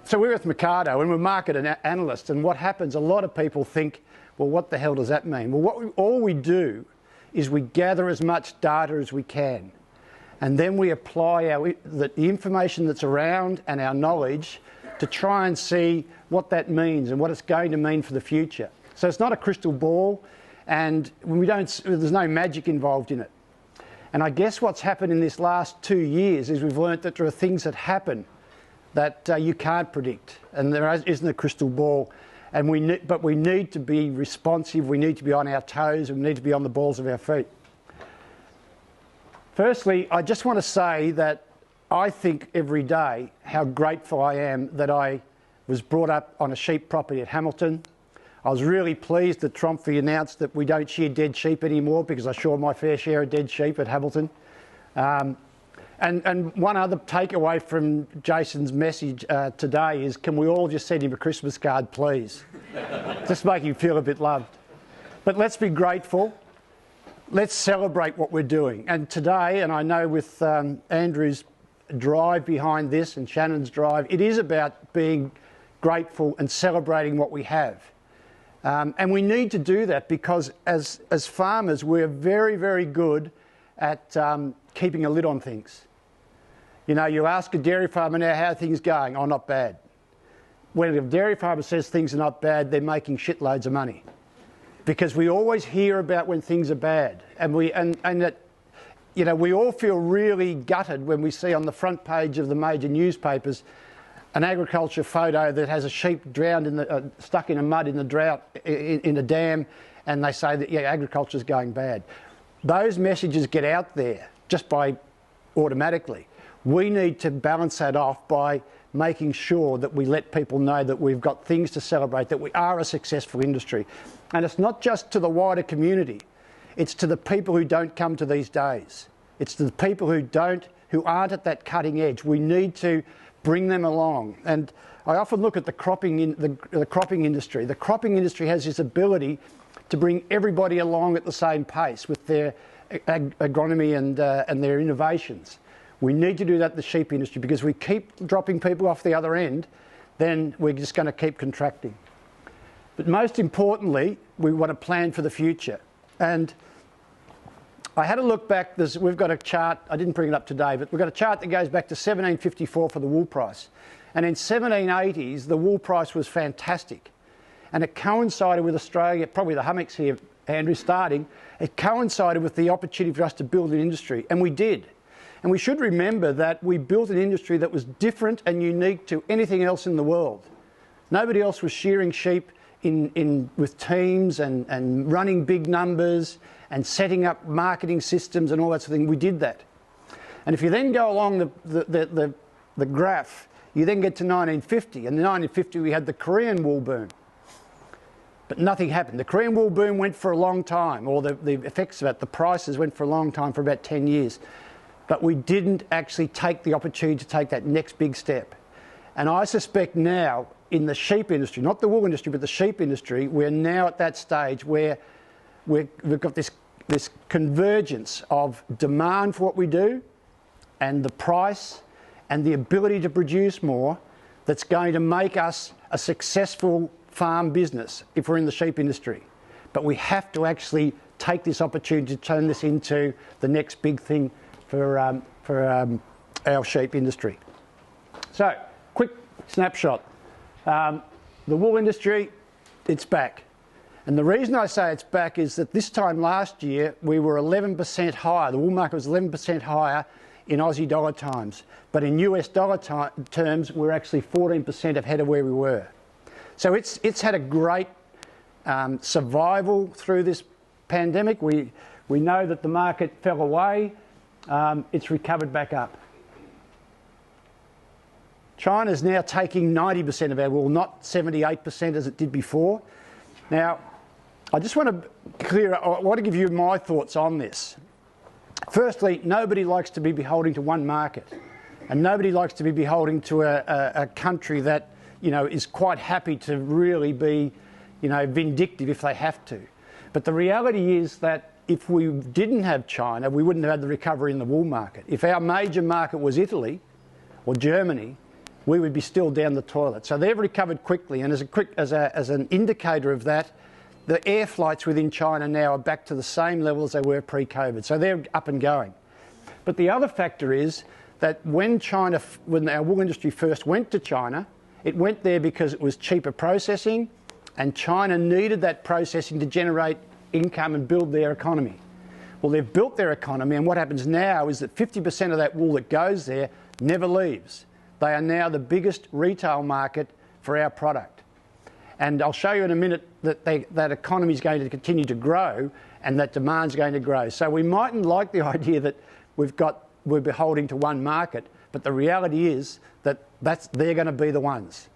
So we're with Mercado and we're market analysts, and what happens, a lot of people think, well, what the hell does that mean? Well, all we do is we gather as much data as we can, and then we apply the information that's around and our knowledge to try and see what that means and what it's going to mean for the future. So it's not a crystal ball, and there's no magic involved in it. And I guess what's happened in this last 2 years is we've learnt that there are things that happen that you can't predict, and there isn't a crystal ball. But we need to be responsive, we need to be on our toes, and we need to be on the balls of our feet. Firstly, I just want to say that I think every day how grateful I am that I was brought up on a sheep property at Hamilton. I was really pleased that Tromphey announced that we don't shear dead sheep anymore, because I saw my fair share of dead sheep at Hamilton. And one other takeaway from Jason's message today is, can we all just send him a Christmas card, please? Just make him feel a bit loved. But let's be grateful. Let's celebrate what we're doing. And today, and I know with Andrew's drive behind this and Shannon's drive, it is about being grateful and celebrating what we have. And we need to do that because as farmers, we're very, very good at keeping a lid on things. You know, you ask a dairy farmer now, how are things going? Oh, not bad. When a dairy farmer says things are not bad, they're making shitloads of money. Because we always hear about when things are bad. And we all feel really gutted when we see on the front page of the major newspapers an agriculture photo that has a sheep drowned stuck in a mud in the drought, in a dam, and they say that, yeah, agriculture's going bad. Those messages get out there just by automatically. We need to balance that off by making sure that we let people know that we've got things to celebrate, that we are a successful industry. And it's not just to the wider community, it's to the people who don't come to these days. It's to the people who aren't at that cutting edge. We need to bring them along. And I often look at the cropping industry. The cropping industry has this ability to bring everybody along at the same pace with their agronomy and their innovations. We need to do that in the sheep industry, because we keep dropping people off the other end, then we're just going to keep contracting. But most importantly, we want to plan for the future. And I had a look back. We've got a chart, I didn't bring it up today, but we've got a chart that goes back to 1754 for the wool price. And in 1780s, the wool price was fantastic. And it coincided with Australia, probably the hummocks here, Andrew, starting. It coincided with the opportunity for us to build an industry, and we did. And we should remember that we built an industry that was different and unique to anything else in the world. Nobody else was shearing sheep with teams and running big numbers and setting up marketing systems and all that sort of thing. We did that. And if you then go along the graph, you then get to 1950. And in 1950 we had the Korean wool boom. But nothing happened. The Korean wool boom went for a long time, or the effects of it, the prices went for a long time, for about 10 years. But we didn't actually take the opportunity to take that next big step. And I suspect now, in the sheep industry, not the wool industry, but the sheep industry, we're now at that stage where we've got this convergence of demand for what we do and the price and the ability to produce more that's going to make us a successful farm business if we're in the sheep industry. But we have to actually take this opportunity to turn this into the next big thing for our sheep industry. So, quick snapshot. The wool industry, it's back. And the reason I say it's back is that this time last year we were 11% higher. The wool market was 11% higher in Aussie dollar times. But in US dollar terms, we're actually 14% ahead of where we were. So it's had a great survival through this pandemic. We know that the market fell away. It's recovered back up. China's now taking 90% of our wool, not 78% as it did before. Now, I just want to give you my thoughts on this. Firstly, nobody likes to be beholden to one market, and nobody likes to be beholden to a country that, you know, is quite happy to really be, you know, vindictive if they have to. But the reality is that if we didn't have China, we wouldn't have had the recovery in the wool market. If our major market was Italy or Germany, we would be still down the toilet. So they've recovered quickly, and as an indicator of that, the air flights within China now are back to the same level as they were pre-COVID. So they're up and going. But the other factor is that when our wool industry first went to China, it went there because it was cheaper processing, and China needed that processing to generate income and build their economy. Well, they've built their economy, and what happens now is that 50% of that wool that goes there never leaves. They are now the biggest retail market for our product. And I'll show you in a minute that that economy is going to continue to grow and that demand's going to grow. So we mightn't like the idea that we're beholden to one market, but the reality is that they're going to be the ones.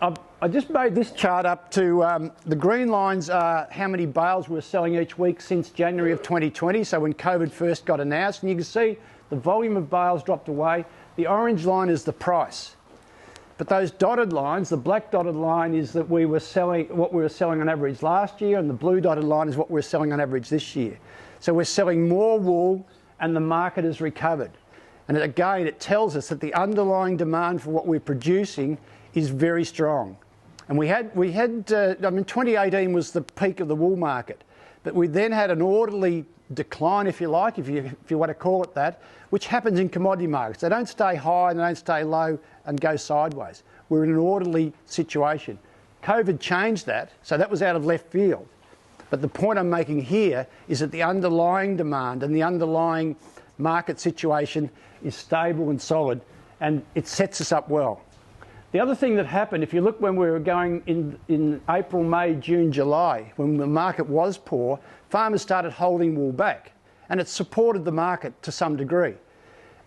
I just made this chart up to, the green lines are how many bales we're selling each week since January of 2020, so when COVID first got announced, and you can see the volume of bales dropped away. The orange line is the price. But those dotted lines, the black dotted line is that what we were selling on average last year, and the blue dotted line is what we're selling on average this year. So we're selling more wool and the market has recovered. And again, it tells us that the underlying demand for what we're producing is very strong. And we had 2018 was the peak of the wool market, but we then had an orderly decline, if you like, if you want to call it that, which happens in commodity markets. They don't stay high and they don't stay low and go sideways. We're in an orderly situation. COVID changed that, so that was out of left field. But the point I'm making here is that the underlying demand and the underlying market situation is stable and solid, and it sets us up well. The other thing that happened, if you look when we were going in April, May, June, July, when the market was poor, farmers started holding wool back, and it supported the market to some degree.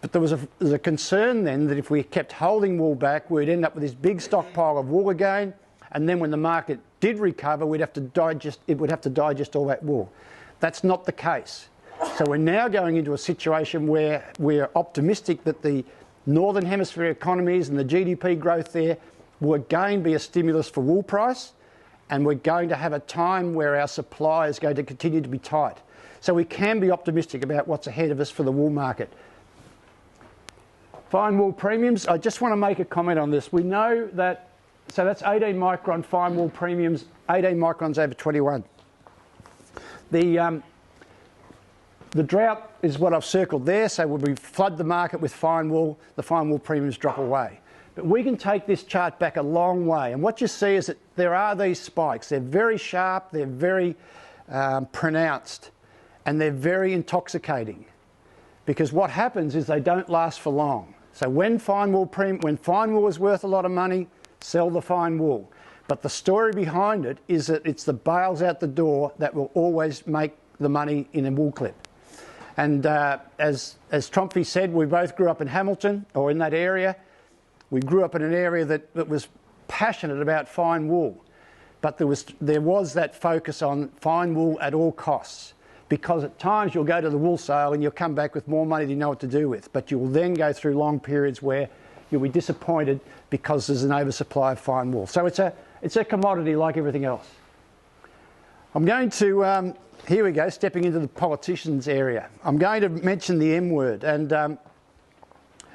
But there was a concern then that if we kept holding wool back, we'd end up with this big stockpile of wool again, and then when the market did recover, it would have to digest all that wool. That's not the case. So we're now going into a situation where we're optimistic that the Northern Hemisphere economies and the GDP growth there will again be a stimulus for wool price, and we're going to have a time where our supply is going to continue to be tight. So we can be optimistic about what's ahead of us for the wool market. Fine wool premiums, I just want to make a comment on this. We know that, so that's 18 micron fine wool premiums, 18 microns over 21. The drought is what I've circled there, so when we flood the market with fine wool, the fine wool premiums drop away. But we can take this chart back a long way, and what you see is that there are these spikes. They're very sharp, they're very pronounced, and they're very intoxicating, because what happens is they don't last for long. So when fine wool is worth a lot of money, sell the fine wool. But the story behind it is that it's the bales out the door that will always make the money in a wool clip. And as Trumpy said, we both grew up in Hamilton, or in that area. We grew up in an area that was passionate about fine wool. But there was that focus on fine wool at all costs. Because at times you'll go to the wool sale and you'll come back with more money than you know what to do with. But you will then go through long periods where you'll be disappointed because there's an oversupply of fine wool. So it's a commodity like everything else. I'm going to... here we go, stepping into the politicians' area. I'm going to mention the M word, and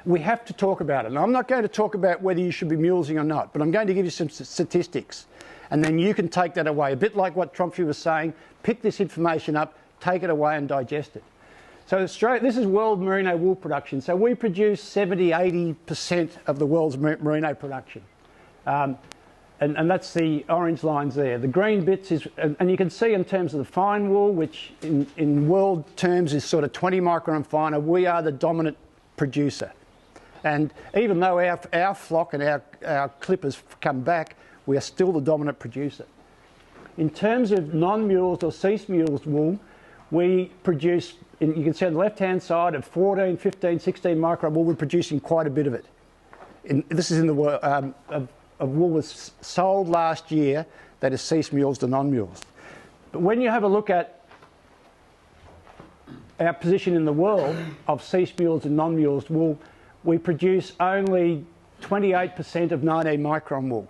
we have to talk about it. And I'm not going to talk about whether you should be mulesing or not, but I'm going to give you some statistics, and then you can take that away. A bit like what Trumpy was saying, pick this information up, take it away and digest it. So Australia, this is world merino wool production. So we produce 70–80% of the world's merino production. And that's the orange lines there. The green bits is, and you can see in terms of the fine wool, which in world terms is sort of 20 micron finer, we are the dominant producer. And even though our flock and our clippers come back, we are still the dominant producer. In terms of non-mulesed or cease mulesed wool, we produce, you can see on the left-hand side, of 14, 15, 16 micron wool, we're producing quite a bit of it. This is in the world, of wool was sold last year that is cease mulesed and non-mulesed. But when you have a look at our position in the world of cease mulesed and non-mulesed wool, we produce only 28% of 19 micron wool.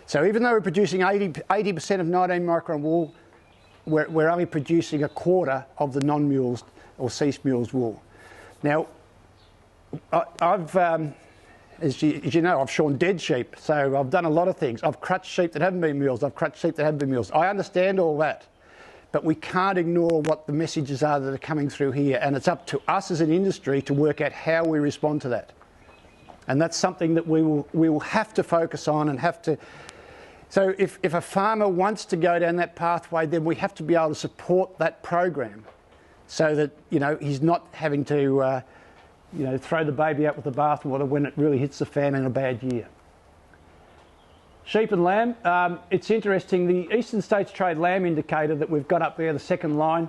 So even though we're producing 80% of 19 micron wool, we're only producing a quarter of the non-mulesed or cease mulesed wool. Now, as you know, I've shorn dead sheep, so I've done a lot of things. I've crutched sheep that haven't been mulesed. I've crutched sheep that have been mulesed. I understand all that, but we can't ignore what the messages are that are coming through here, and it's up to us as an industry to work out how we respond to that. And that's something that we will have to focus on and have to. So if a farmer wants to go down that pathway, then we have to be able to support that program, so that he's not having to throw the baby out with the bathwater when it really hits the fan in a bad year. Sheep and lamb. It's interesting. The Eastern States Trade Lamb Indicator that we've got up there, the second line,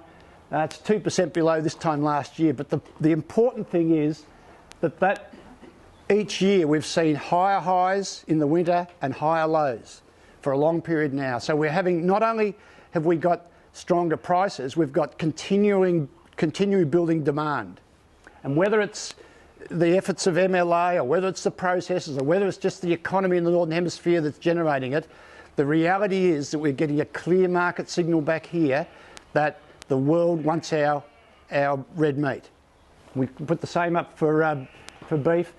it's 2% below this time last year. But the important thing is that each year we've seen higher highs in the winter and higher lows for a long period now. So we're having, not only have we got stronger prices, we've got continuing building demand. And whether it's the efforts of MLA or whether it's the processes or whether it's just the economy in the Northern Hemisphere that's generating it, the reality is that we're getting a clear market signal back here that the world wants our red meat. We put the same up for beef.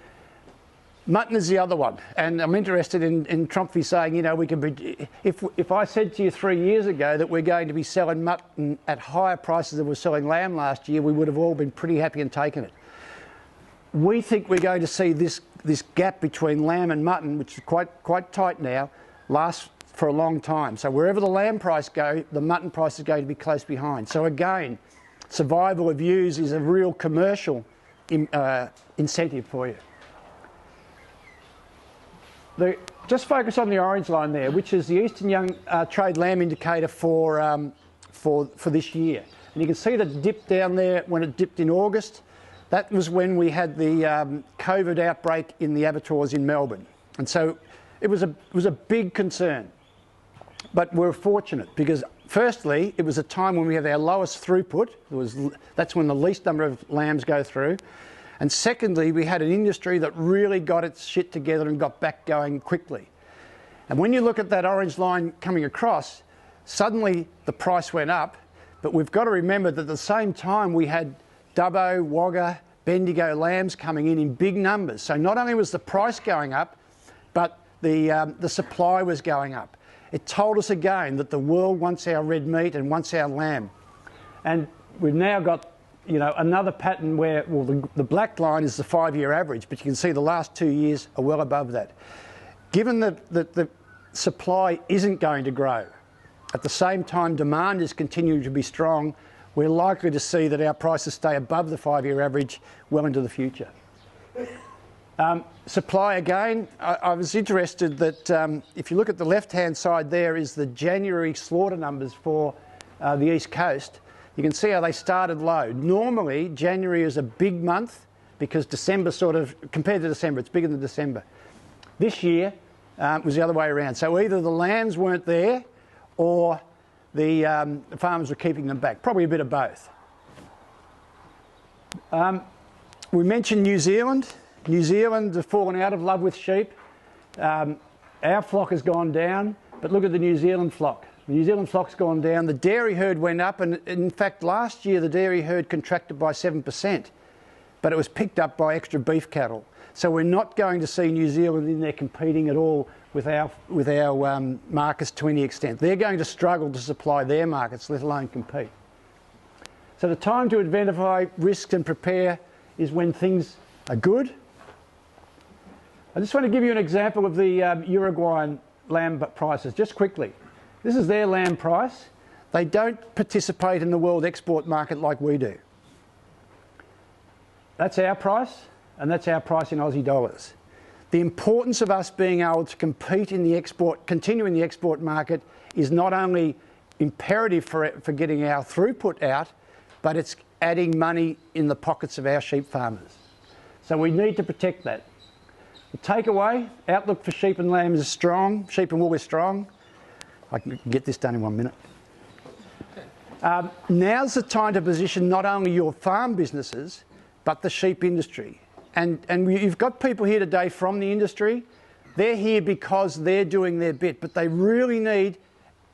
Mutton is the other one, and I'm interested in Trumpy saying, we can be. If I said to you 3 years ago that we're going to be selling mutton at higher prices than we're selling lamb last year, we would have all been pretty happy and taken it. We think we're going to see this gap between lamb and mutton, which is quite tight now, last for a long time. So wherever the lamb price goes, the mutton price is going to be close behind. So again, survival of ewes is a real commercial incentive for you. Just focus on the orange line there, which is the Eastern Young Trade Lamb Indicator for this year. And you can see the dip down there when it dipped in August. That was when we had the COVID outbreak in the abattoirs in Melbourne. And so it was a big concern. But we're fortunate because, firstly, it was a time when we have our lowest throughput. That's when the least number of lambs go through. And secondly, we had an industry that really got its shit together and got back going quickly. And when you look at that orange line coming across, suddenly the price went up, but we've got to remember that at the same time we had Dubbo, Wagga, Bendigo lambs coming in big numbers. So not only was the price going up, but the supply was going up. It told us again that the world wants our red meat and wants our lamb. And we've now got another pattern where, the black line is the 5-year average, but you can see the last 2 years are well above that. Given that the supply isn't going to grow, at the same time demand is continuing to be strong, we're likely to see that our prices stay above the 5-year average well into the future. Supply again, I was interested that if you look at the left-hand side there is the January slaughter numbers for the East Coast. You can see how they started low. Normally, January is a big month because December compared to December, it's bigger than December. This year, it was the other way around. So either the lambs weren't there or the farmers were keeping them back. Probably a bit of both. We mentioned New Zealand. New Zealand has fallen out of love with sheep. Our flock has gone down, but look at the New Zealand flock. The New Zealand flock's gone down. The dairy herd went up, and in fact last year the dairy herd contracted by 7%, but it was picked up by extra beef cattle. So we're not going to see New Zealand in there competing at all with our markets to any extent. They're going to struggle to supply their markets, let alone compete. So the time to identify risks and prepare is when things are good. I just want to give you an example of the Uruguayan lamb prices, just quickly. This is their lamb price. They don't participate in the world export market like we do. That's our price, and that's our price in Aussie dollars. The importance of us being able to compete in the continue in the export market is not only imperative for getting our throughput out, but it's adding money in the pockets of our sheep farmers. So we need to protect that. The takeaway, outlook for sheep and lamb is strong. Sheep and wool is strong. I can get this done in 1 minute. Now's the time to position not only your farm businesses, but the sheep industry. And you've got people here today from the industry. They're here because they're doing their bit, but they really need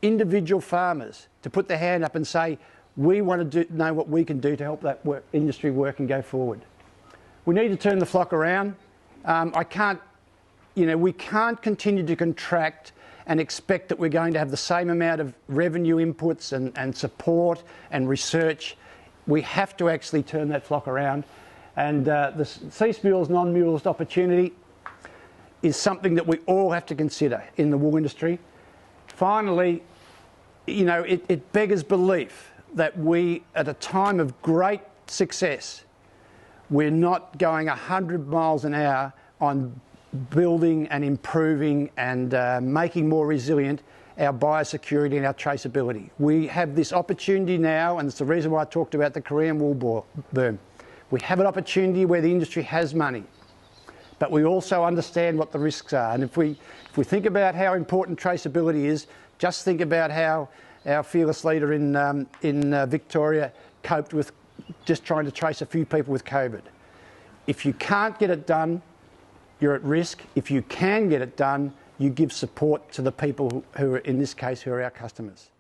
individual farmers to put their hand up and say, we want to know what we can do to help that industry work and go forward. We need to turn the flock around. We can't continue to contract and expect that we're going to have the same amount of revenue inputs and support and research. We have to actually turn that flock around. And the cease-mules, non-mulesed opportunity is something that we all have to consider in the wool industry. Finally, it beggars belief that we, at a time of great success, we're not going 100 miles an hour on building and improving and making more resilient our biosecurity and our traceability. We have this opportunity now, and it's the reason why I talked about the Korean wool boom. We have an opportunity where the industry has money, but we also understand what the risks are. And if we think about how important traceability is, just think about how our fearless leader in Victoria coped with just trying to trace a few people with COVID. If you can't get it done, you're at risk. If you can get it done, you give support to the people who are, in this case, who are our customers.